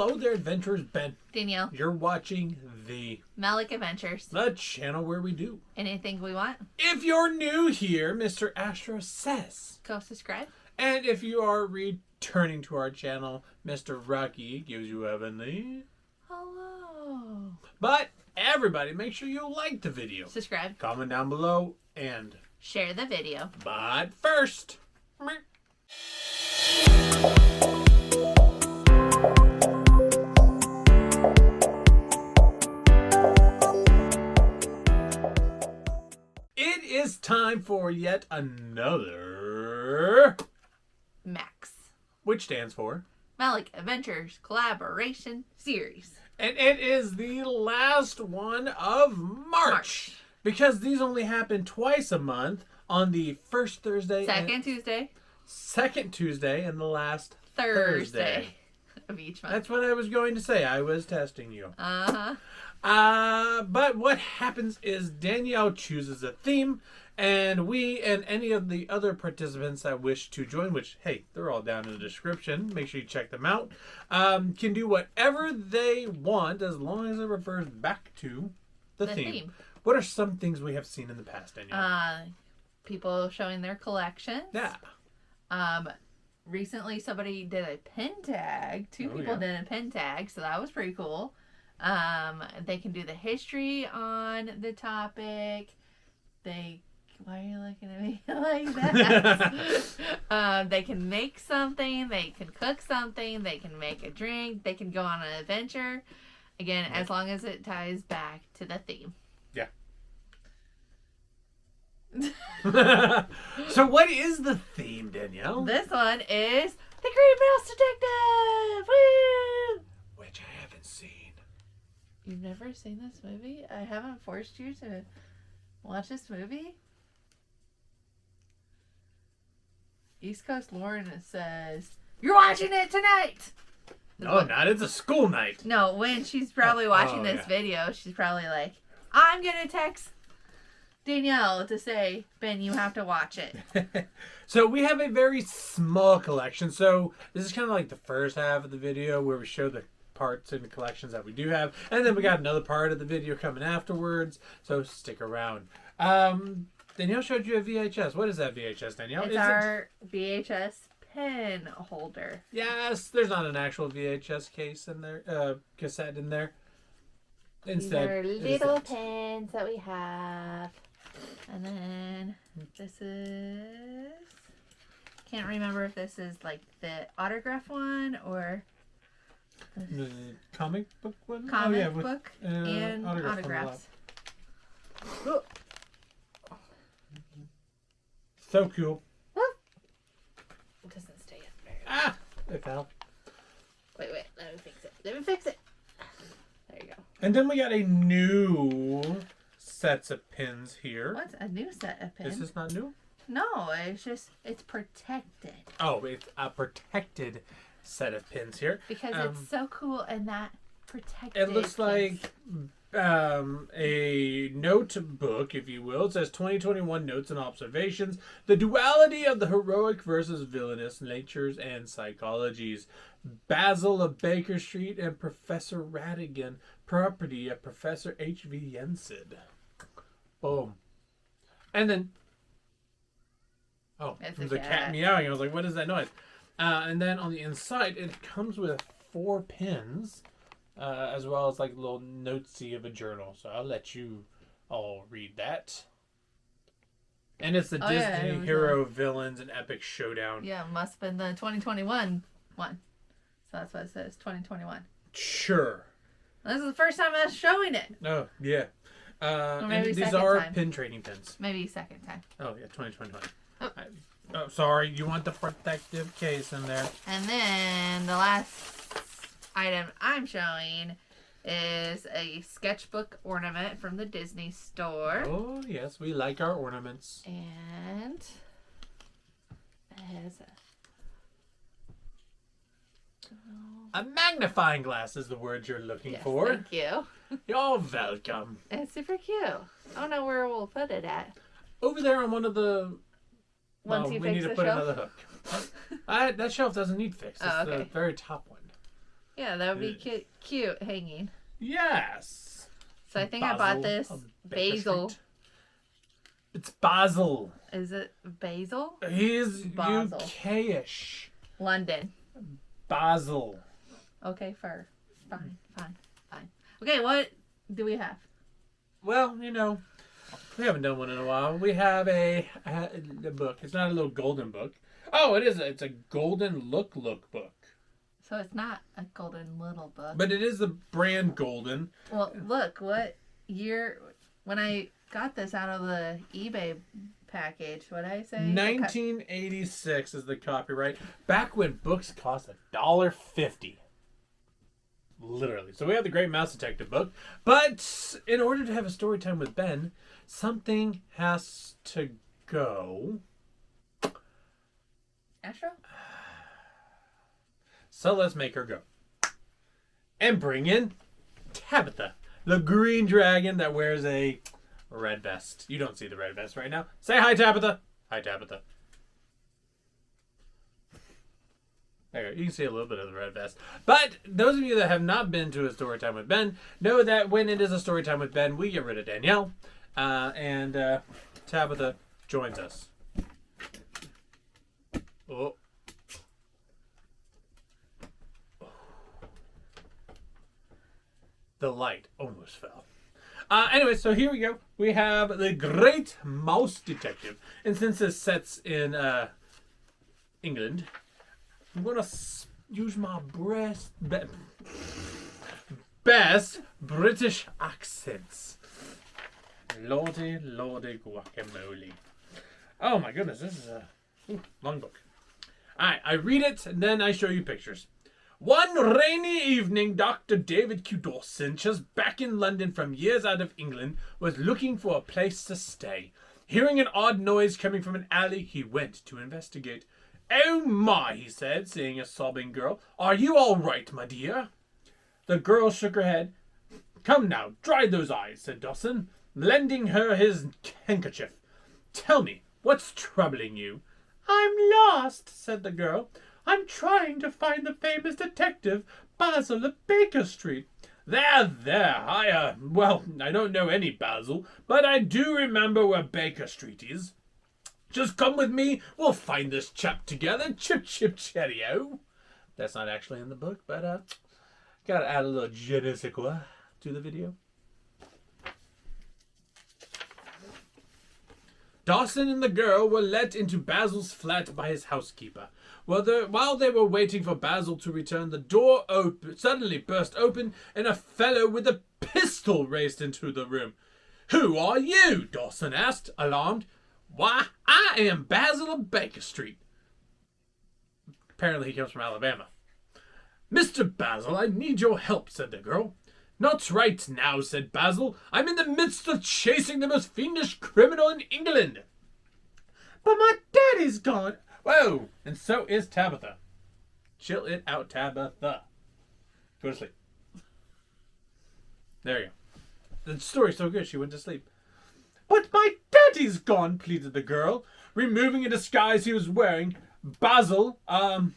Hello there, adventurers. Ben. Danielle. You're watching the Melick Adventures. The channel where we do anything we want. If you're new here, Mr. Astro says, go subscribe. And if you are returning to our channel, Mr. Rocky gives you heavenly. Hello. But everybody, make sure you like the video. Subscribe. Comment down below and share the video. But first, it is time for yet another Max, which stands for Melick Adventures Collaboration Series. And it is the last one of March. Because these only happen twice a month, on the first Thursday, second Tuesday, and the last Thursday of each month. That's what I was going to say. I was testing you. But what happens is Danielle chooses a theme, and we and any of the other participants that wish to join, which, hey, they're all down in the description. Make sure you check them out. Can do whatever they want as long as it refers back to the theme. What are some things we have seen in the past, Danielle? People showing their collections. Yeah. Recently, somebody did a pin tag. Two people did a pin tag, so that was pretty cool. They can do the history on the topic. Why are you looking at me like that? They can make something. They can cook something. They can make a drink. They can go on an adventure. Again, as long as it ties back to the theme. Yeah. So what is the theme, Danielle? This one is The Green Mouse Detective! Woo! Which I haven't seen. You've never seen this movie? I haven't forced you to watch this movie? East Coast Lauren says, "You're watching it tonight!" No, not. It's a school night. No, when she's probably watching this video, she's probably like, I'm going to text Danielle to say, Ben, you have to watch it. So we have a very small collection. So this is kind of like the first half of the video where we show the parts and the collections that we do have. And then we got another part of the video coming afterwards. So stick around. Danielle showed you a VHS. What is that VHS, Danielle? It's our VHS pen holder. Yes, there's not an actual VHS case in there, cassette in there. Instead, these are little pens that we have. And then this is, can't remember if this is like the autograph one or the comic book one. Comic book and autographs. So cool. It doesn't stay up there. It fell. Wait, let me fix it. There you go. And then we got a new sets of pins here. What's a new set of pins? Is this not new? No, it's protected. Oh, it's a protected set of pins here. Because it's so cool and that protected. It looks like a notebook, if you will. It says 2021 Notes and Observations. The duality of the heroic versus villainous natures and psychologies. Basil of Baker Street and Professor Radigan. Property of Professor H.V. Yensid. Boom. And then... the cat meowing. I was like, what is that noise? And then on the inside, it comes with 4 pins. As well as like a little notesy of a journal. So I'll let you all read that. And it's the Disney Hero Villains and Epic Showdown. Yeah, must have been the 2021 one. So that's what it says, 2021. Sure. This is the first time I was showing it. Oh, yeah. And these are pin trading pins. Maybe second time. Oh, yeah, 2021. Oh, sorry. You want the protective case in there. And then the last item I'm showing is a sketchbook ornament from the Disney store. Oh, yes. We like our ornaments. And it has a magnifying glass is the word you're looking for. Thank you. You're welcome. It's super cute. I don't know where we'll put it at. Over there on one of the... Once you we fix need to the put shelf? another hook. That shelf doesn't need fixed. It's the very top one. Yeah, that would be cute hanging. Yes. So I think I bought this basil. It's Basil. Is it basil? He's Basel. UK-ish. London. Basil. Okay, fine. Okay, what do we have? Well, we haven't done one in a while. We have a book. It's not a little golden book. Oh, it is. It's a golden look book. So it's not a golden little book. But it is the brand golden. Well, look, what year, when I got this out of the eBay package, what did I say? 1986 is the copyright. Back when books cost $1.50. Literally. So we have the Great Mouse Detective book. But in order to have a story time with Ben, something has to go. Astro? So let's make her go. And bring in Tabitha, the green dragon that wears a red vest. You don't see the red vest right now. Say hi, Tabitha. Hi, Tabitha. There, you can see a little bit of the red vest. But those of you that have not been to a story time with Ben know that when it is a story time with Ben, we get rid of Danielle. And Tabitha joins us. Oh. The light almost fell. Anyway, so here we go. We have the Great Mouse Detective. And since this sets in England, I'm going to use my best British accents. Lordy guacamole. Oh my goodness, this is a long book. Alright, I read it and then I show you pictures. One rainy evening, Dr. David Q. Dawson, just back in London from years out of England, was looking for a place to stay. Hearing an odd noise coming from an alley, he went to investigate. "Oh my," he said, seeing a sobbing girl. "Are you all right, my dear?" The girl shook her head. "Come now, dry those eyes," said Dawson, lending her his handkerchief. "Tell me, what's troubling you?" "I'm lost," said the girl. "I'm trying to find the famous detective, Basil of Baker Street." There, I don't know any Basil, but I do remember where Baker Street is. Just come with me, we'll find this chap together. Chip, chip, cheerio. That's not actually in the book, but gotta add a little je ne sais quoi to the video. Dawson and the girl were let into Basil's flat by his housekeeper. While they were waiting for Basil to return, the door suddenly burst open and a fellow with a pistol raced into the room. "Who are you?" Dawson asked, alarmed. "Why, I am Basil of Baker Street." Apparently he comes from Alabama. "Mr. Basil, I need your help," said the girl. "Not right now," said Basil. "I'm in the midst of chasing the most fiendish criminal in England." "But my daddy's gone." "Whoa, and so is Tabitha." Chill it out, Tabitha. Go to sleep. There you go. The story's so good she went to sleep. "But my daddy's gone," pleaded the girl, removing a disguise he was wearing. "Basil, I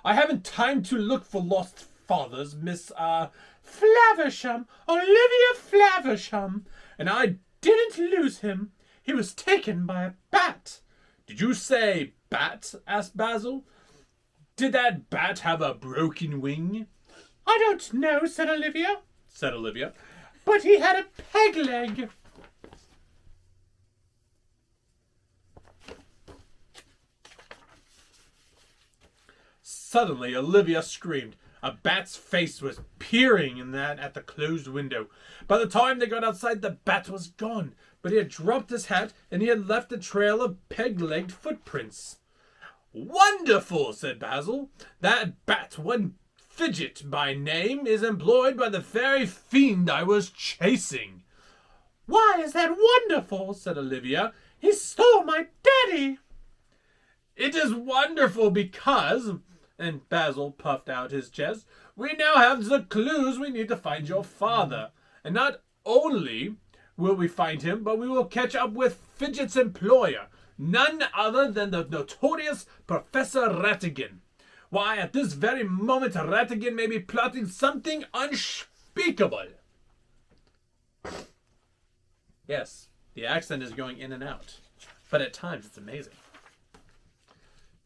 haven't time to look for lost fathers, Miss, Flaversham, Olivia Flaversham, and I didn't lose him. He was taken by a bat." "Did you say bat?" asked Basil. "Did that bat have a broken wing?" "I don't know," said Olivia. "But he had a peg leg." Suddenly, Olivia screamed. A bat's face was peering at the closed window. By the time they got outside, the bat was gone, but he had dropped his hat and he had left a trail of peg-legged footprints. "Wonderful," said Basil. "That bat, one Fidget by name, is employed by the very fiend I was chasing." "Why is that wonderful?" said Olivia. "He stole my daddy." "It is wonderful because," and Basil puffed out his chest, "we now have the clues we need to find your father. And not only will we find him, but we will catch up with Fidget's employer, none other than the notorious Professor Rattigan. Why, at this very moment, Ratigan may be plotting something unspeakable. Yes, the accent is going in and out, but at times it's amazing.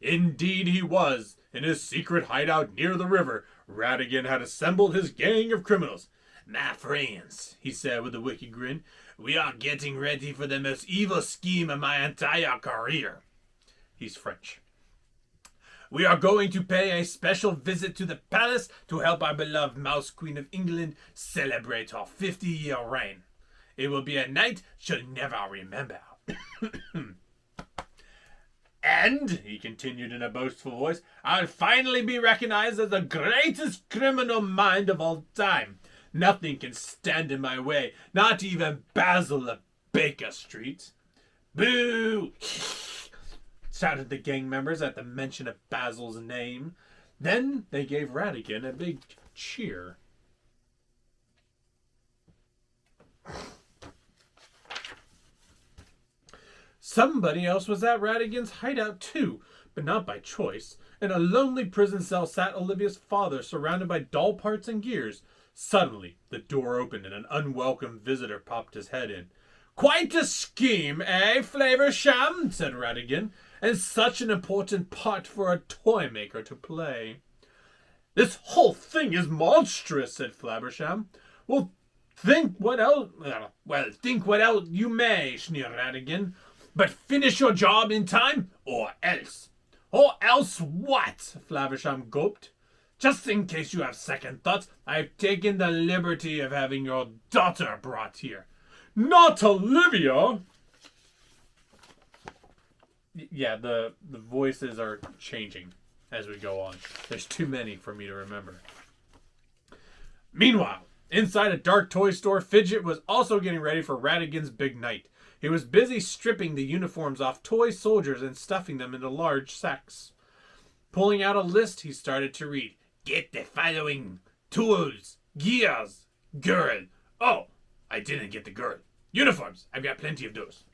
Indeed he was. In his secret hideout near the river, Ratigan had assembled his gang of criminals. My friends, he said with a wicked grin, we are getting ready for the most evil scheme of my entire career. He's French. We are going to pay a special visit to the palace to help our beloved Mouse Queen of England celebrate her 50-year reign. It will be a night she'll never remember. And, he continued in a boastful voice, I'll finally be recognized as the greatest criminal mind of all time. Nothing can stand in my way, not even Basil of Baker Street. Boo! Shouted the gang members at the mention of Basil's name. Then they gave Ratigan a big cheer. Somebody else was at Ratigan's hideout too, but not by choice. In a lonely prison cell sat Olivia's father, surrounded by doll parts and gears. Suddenly, the door opened and an unwelcome visitor popped his head in. Quite a scheme, eh, Flaversham? Said Ratigan, and such an important part for a toy maker to play. This whole thing is monstrous, said Flaversham. Well, think what else you may, sneered Ratigan. But finish your job in time, or else. Or else what? Flaversham gulped. Just in case you have second thoughts, I've taken the liberty of having your daughter brought here. Not Olivia! Yeah, the voices are changing as we go on. There's too many for me to remember. Meanwhile, inside a dark toy store, Fidget was also getting ready for Ratigan's big night. He was busy stripping the uniforms off toy soldiers and stuffing them into large sacks. Pulling out a list, he started to read. Get the following tools, gears, girl. Oh, I didn't get the girl. Uniforms, I've got plenty of those.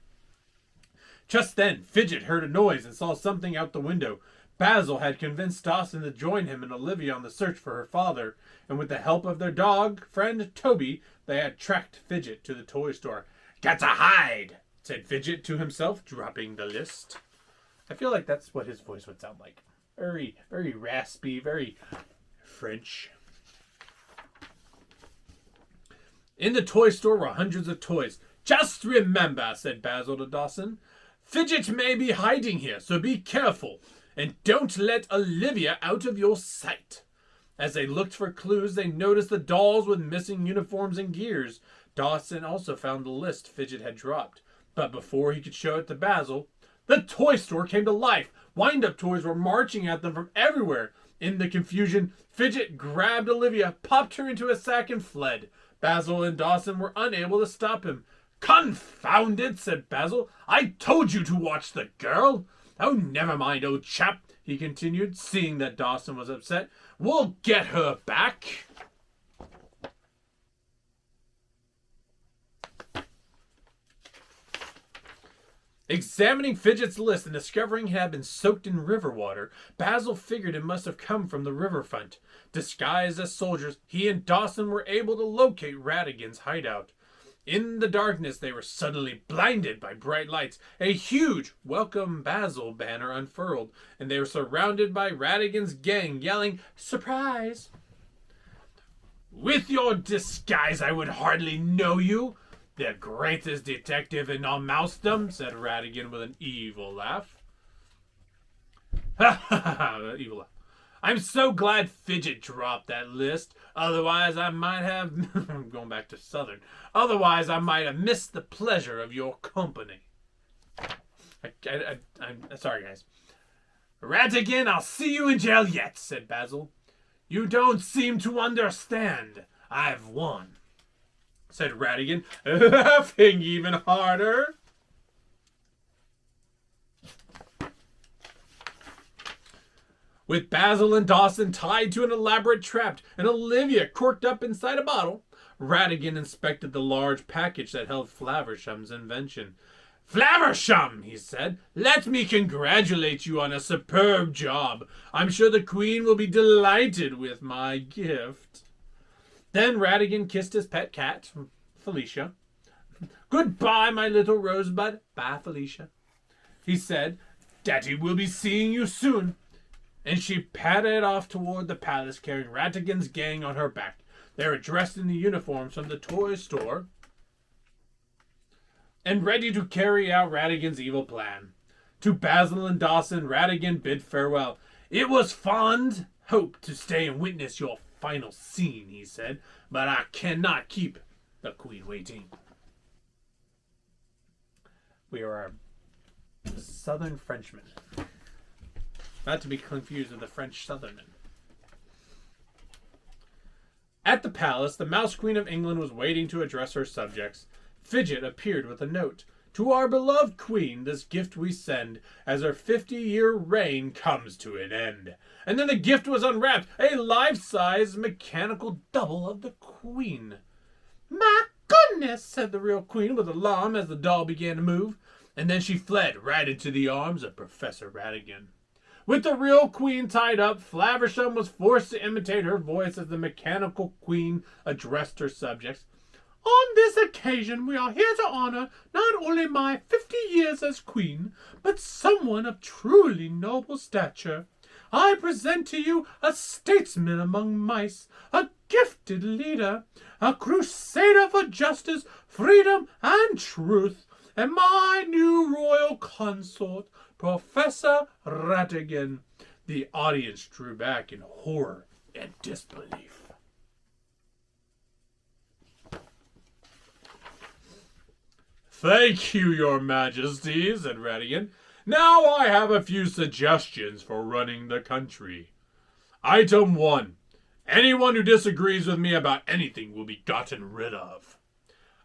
Just then, Fidget heard a noise and saw something out the window. Basil had convinced Dawson to join him and Olivia on the search for her father, and with the help of their dog friend Toby, they had tracked Fidget to the toy store. Gotta hide, said Fidget to himself, dropping the list. I feel like that's what his voice would sound like. Very, very raspy, very French. In the toy store were hundreds of toys. Just remember, said Basil to Dawson, Fidget may be hiding here, so be careful. And don't let Olivia out of your sight. As they looked for clues, they noticed the dolls with missing uniforms and gears. Dawson also found the list Fidget had dropped. But before he could show it to Basil, the toy store came to life. Wind-up toys were marching at them from everywhere. In the confusion, Fidget grabbed Olivia, popped her into a sack, and fled. Basil and Dawson were unable to stop him. Confound it, said Basil. I told you to watch the girl. Oh, never mind, old chap, he continued, seeing that Dawson was upset. We'll get her back. Examining Fidget's list and discovering it had been soaked in river water, Basil figured it must have come from the riverfront. Disguised as soldiers, he and Dawson were able to locate Ratigan's hideout. In the darkness, they were suddenly blinded by bright lights. A huge Welcome Basil banner unfurled, and they were surrounded by Ratigan's gang, yelling, Surprise! With your disguise, I would hardly know you. The greatest detective in all Mousedom, said Ratigan with an evil laugh. Ha ha ha, evil laugh. I'm so glad Fidget dropped that list. Otherwise, I might have... I'm going back to Southern. Otherwise, I might have missed the pleasure of your company. I'm sorry, guys. Ratigan, I'll see you in jail yet, said Basil. You don't seem to understand. I've won, said Ratigan, laughing even harder. With Basil and Dawson tied to an elaborate trap and Olivia corked up inside a bottle, Ratigan inspected the large package that held Flaversham's invention. "Flaversham," he said, "let me congratulate you on a superb job. I'm sure the Queen will be delighted with my gift." Then Ratigan kissed his pet cat, Felicia. "Goodbye, my little rosebud." "Bye, Felicia," he said. "Daddy will be seeing you soon." And she padded off toward the palace, carrying Ratigan's gang on her back. They were dressed in the uniforms from the toy store and ready to carry out Ratigan's evil plan. To Basil and Dawson, Ratigan bid farewell. "It was fond hope to stay and witness your final scene," he said, "but I cannot keep the Queen waiting." We are Southern Frenchmen. Not to be confused with the French Southernen. At the palace, the Mouse Queen of England was waiting to address her subjects. Fidget appeared with a note. "To our beloved Queen, this gift we send, as her 50-year reign comes to an end." And then the gift was unwrapped, a life-size mechanical double of the Queen. "My goodness," said the real Queen with alarm as the doll began to move. And then she fled right into the arms of Professor Ratigan. With the real Queen tied up, Flaversham was forced to imitate her voice as the mechanical Queen addressed her subjects. "On this occasion, we are here to honor not only my 50 years as Queen, but someone of truly noble stature. I present to you a statesman among mice, a gifted leader, a crusader for justice, freedom, and truth, and my new royal consort, Professor Ratigan." The audience drew back in horror and disbelief. "Thank you, Your Majesty," said Ratigan. "Now I have a few suggestions for running the country. Item 1. Anyone who disagrees with me about anything will be gotten rid of.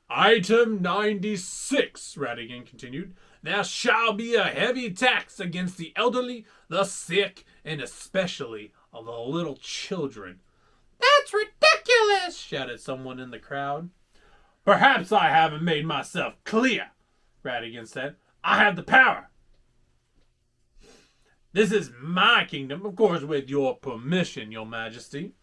Item 96, Ratigan continued. There shall be a heavy tax against the elderly, the sick, and especially of the little children." "That's ridiculous," shouted someone in the crowd. "Perhaps I haven't made myself clear," Ratigan said. "I have the power. This is my kingdom, of course with your permission, Your Majesty."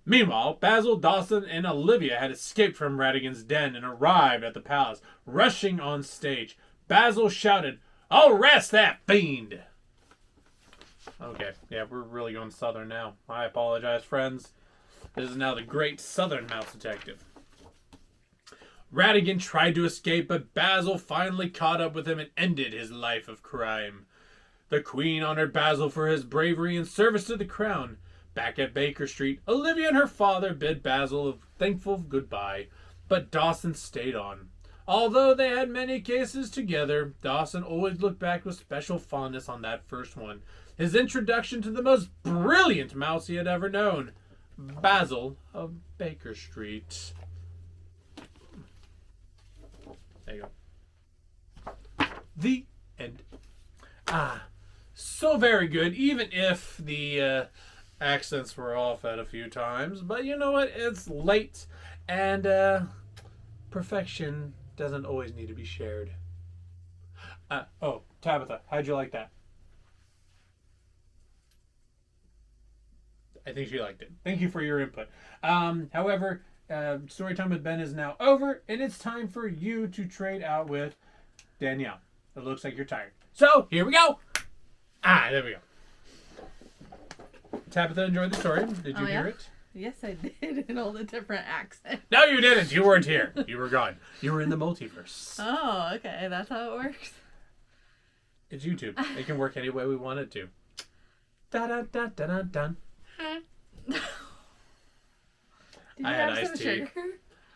Meanwhile, Basil, Dawson, and Olivia had escaped from Ratigan's den and arrived at the palace, rushing on stage. Basil shouted, "Arrest that fiend!" Okay, yeah, we're really going southern now. I apologize, friends. This is now the great Southern Mouse Detective. Ratigan tried to escape, but Basil finally caught up with him and ended his life of crime. The Queen honored Basil for his bravery and service to the crown. Back at Baker Street, Olivia and her father bid Basil a thankful goodbye, but Dawson stayed on. Although they had many cases together, Dawson always looked back with special fondness on that first one, his introduction to the most brilliant mouse he had ever known, Basil of Baker Street. There you go. The end. So very good, even if the accents were off at a few times. But you know what? It's late, and perfection doesn't always need to be shared. Tabitha, how'd you like that? I think she liked it. Thank you for your input. However, Storytime with Ben is now over, and it's time for you to trade out with Danielle. It looks like you're tired. So, here we go. There we go. Tabitha enjoyed the story. Did you hear it? Yes, I did, in all the different accents. No, you didn't. You weren't here. You were gone. You were in the multiverse. Oh, okay. That's how it works. It's YouTube. It can work any way we want it to. Da-da-da-da-da-dun. I had iced tea. Sugar?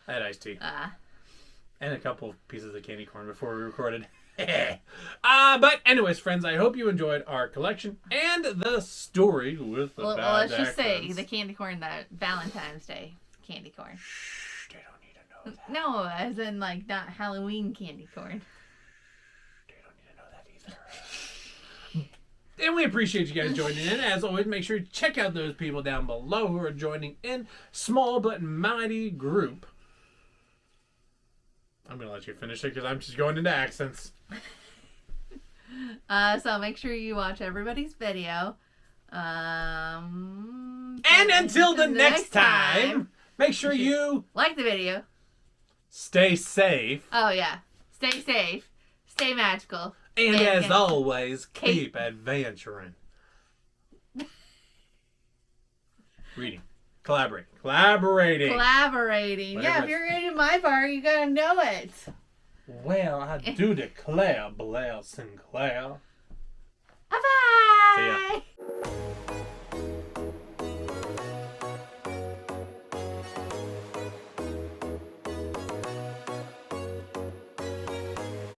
I had iced tea. And a couple of pieces of candy corn before we recorded. But anyways, friends, I hope you enjoyed our collection and the story with the bad let's just accents. say the candy corn, that Valentine's Day candy corn. Shh, they don't need to know that. No, as in like not Halloween candy corn. They don't need to know that either. And we appreciate you guys joining in. As always, make sure to check out those people down below who are joining in. Small but mighty group. I'm going to let you finish it because I'm just going into accents. So make sure you watch everybody's video. And until the next time, make sure you like the video. Stay safe. Oh, yeah. Stay safe. Stay magical. And as always, keep adventuring. Reading. Collaborating. Whatever. Yeah, if you're reading my part, you gotta know it. Well, I do declare, Blair Sinclair. Bye-bye. See ya.